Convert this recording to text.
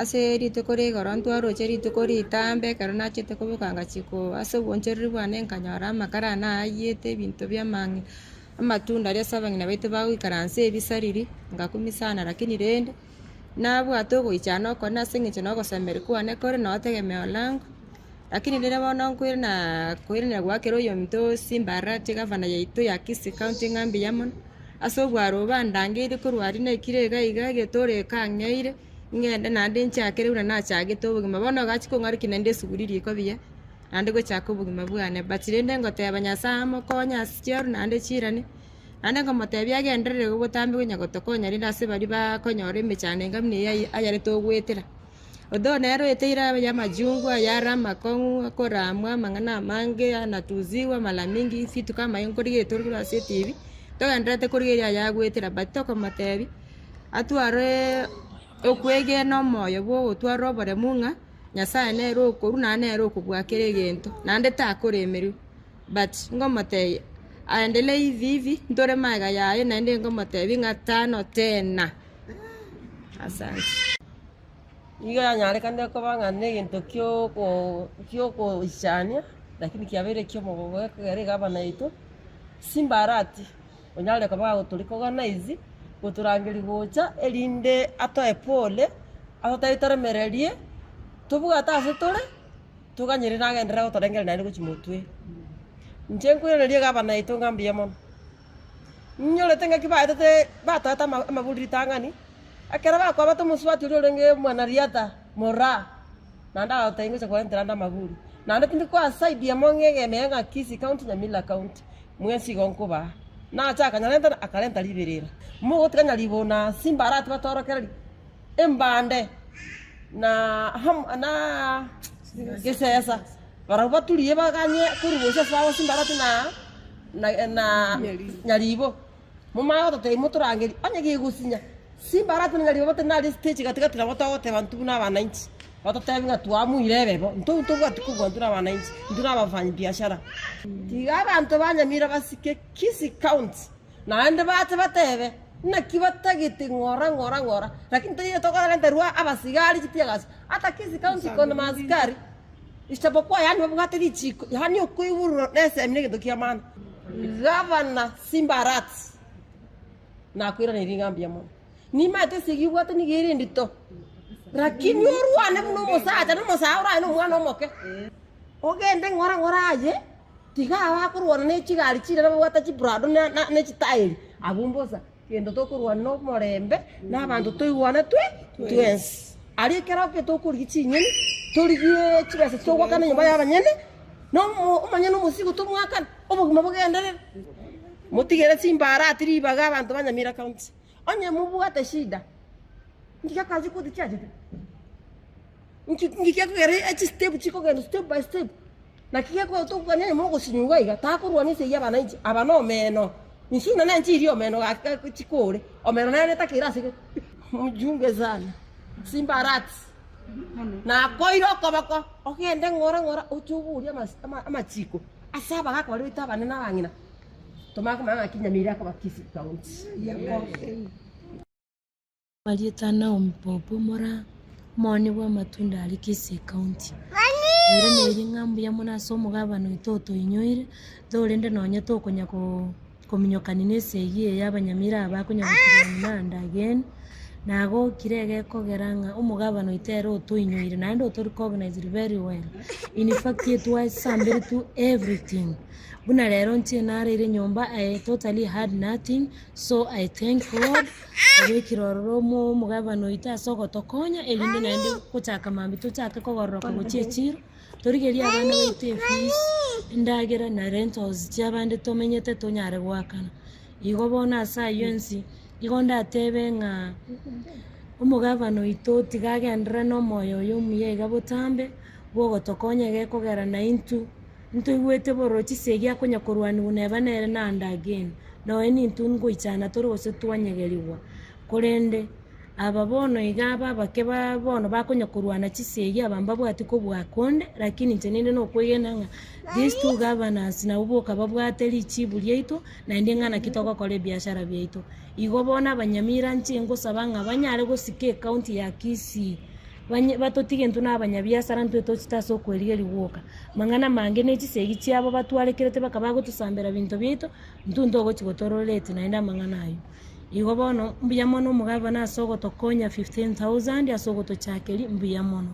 ase rituko rigoro ntwaroche rituko ritambe ekero nachete kobokanga chiko ase obonchereri bwane nkanyora amakara naayete ebinto bia amatunda aria ase abang'ina baito bagoikaransa ebisariri ngakumia lakini rende nabwate ogoichana okone ase eng'encho na ogosomeri kwane kore noo tegemeo langu lakini rende bono koiranera gwakera oyo omonto Simbarati gavana yaito ya Kisii County ng'ambia mono ase obwaro bandangeire korwa aria naikire iga getore ekang'eire ng'ende naende nchakere buna nachagete obogima bono gachi kong'aruki naende esuguri riko buya naende gochaka obogima bwane but rende ngoteba Nyasaye amokonye ase chiaro naende chirane naende ngomotebia agenderere gobotambe gonya gotokonya rende ase baria bakonyora emechando enga buna ayare togwetera odo nero eteira ya majungwa yara makong'u akoramwa amang'ana amange anatuziwa mara mingi vitu kama hiyo nkorigeria torigura ase TV togenderete korigeria yagwetera but tokomotebi atware okwegena omoyo bwa ogotwara oboremu ng'a Nyasaye nere okoru naende nere okobwakera egento naende takoremerwa but ngomotebia aendelee hivi hivi ntore maega yaye naende ngomotebia ng'a tano tena. Asante. Iga yanyarekane koba ng'ana egento kiogoichania lakini kiabeire kiomogogo ekogera egavana yaito Simbarati onyare koba gotorikoganize goturangeri gocha erinde atoe pole ataitoremererie tobwate ase tore toganyere nagenderera gotorengera naende gochi motwe inche nkoirereria gavana yaito ng'ambia mono nyorete ng'aki baetete batoete amaburi tang'ani ekero bakwabata omosubati oria orenge mwanariata mora naende agoteba ngocha kwarentera ande amaburi naende tindi kwasaidia monge egemea ng'a Kisii County Nyamira County mwesi igo nkobaa nachaka nyarenta akarenta riberera mogotikanya ribona Simbarati batorokereri embande na gesesa barabaturie baganye kurugosha sawa Simbarati na nyaribo mumago tote muturangeri onyege gusinya Simbarati na nyaribo bote na stage gatigati na botogote bantu na bananchi batotebi ng'a twamuire bebo nto bwati kugwantura abananchi ndura abafanyi biashara tiga abantu banyamira basike Kisii County naende bate batebe nakibatagite ng'ora lakini tayari tokora nterwa abasigari chitiagas hata Kisii County kona maskari isipokuwa yani wabugate lichiko yani okuiburu nese mine kidokia maana gavana Simbarati na kwira ni ngambia mo ni mate sigibwate ni gere ndito lakini orwane buno mosacha no mosaura no mwana omoke ogende ng'ora aye tiga abakorwana ne chigari chire nabwata chibrado ne chitairi abumbosa kendo tokorwana no morembe n'abantu toigwana twensi ari kera ke tokuri chinyeni torigie chibese togwakana nyumba y'abanyene no umanyene umusigo tumwakana obogima bogenderera mutigere Simbarati ribaga abantu banyamira county onye mubwate shida ngika kazi kodi chaje ngika kugere echi step chiko gendo step by step na kike kwa to kwa nyanya mogo sinyuga iga takorwa se yaba nanchi abano meno nishina nanchi iri omeno chikore omeno nene takira sike mujunge sana Simbarati na koiro kobako ogende ng'ora ochuguria amachiko asaba gaka bari bitabane n'abang'ina tomaka mama kinyamira kwa Kisii County Walietana ompopo mora moni bwa matunda ali Kisii County ere neri ng'ambu ya muna somo gavana itoto inyoire dorende nonye tokonya kominyokani neseye y'abanyamira abakonya gukirana again nago kirege kogeranga umugavana itero to inyoire naende to recognize very well in fact it was somebody to everything buna rero ntie narire nyomba I totally had nothing so I thank God abekirororo mugavana ita soko tokonya elinde naende kuchaka mambi tuchaka kogororoka gochiechiro torigeria abana baite fees ndagera na rentals cyabande tomenyete tonyare gwakana igo bona sa yonsi igonda tebe ng'a umugavana ito tigagendera no moyo yomuyega botambe bogotokonya gekogera na into igwete borochi segia konya korwani uneba nere nanda again no eni into ngoichana torose twanyegeriwa korende aba bono igaba bakeba bono bakonya kurwana chisegia bamba bwati ko bwakonde lakini ntenende no kwegena these two governors na uboka babwate lichibu lyeito na ndengana kitoko kole biashara byeito igo bona abanyamira nchengo sabanga banyare go sike county ya Kisii batotige ntu n'abanyabiasara ntwe tochitasa okwerigeria gwoka mang'ana mange nechisegi chiabo batwarekerete bakaba gotusambera binto byaito ntu ntogochigotororete naende amang'ana ayo igo bono mbuya mono omogabana ase ogotokonya 15,000 ase ogotochakeri mbuya mono.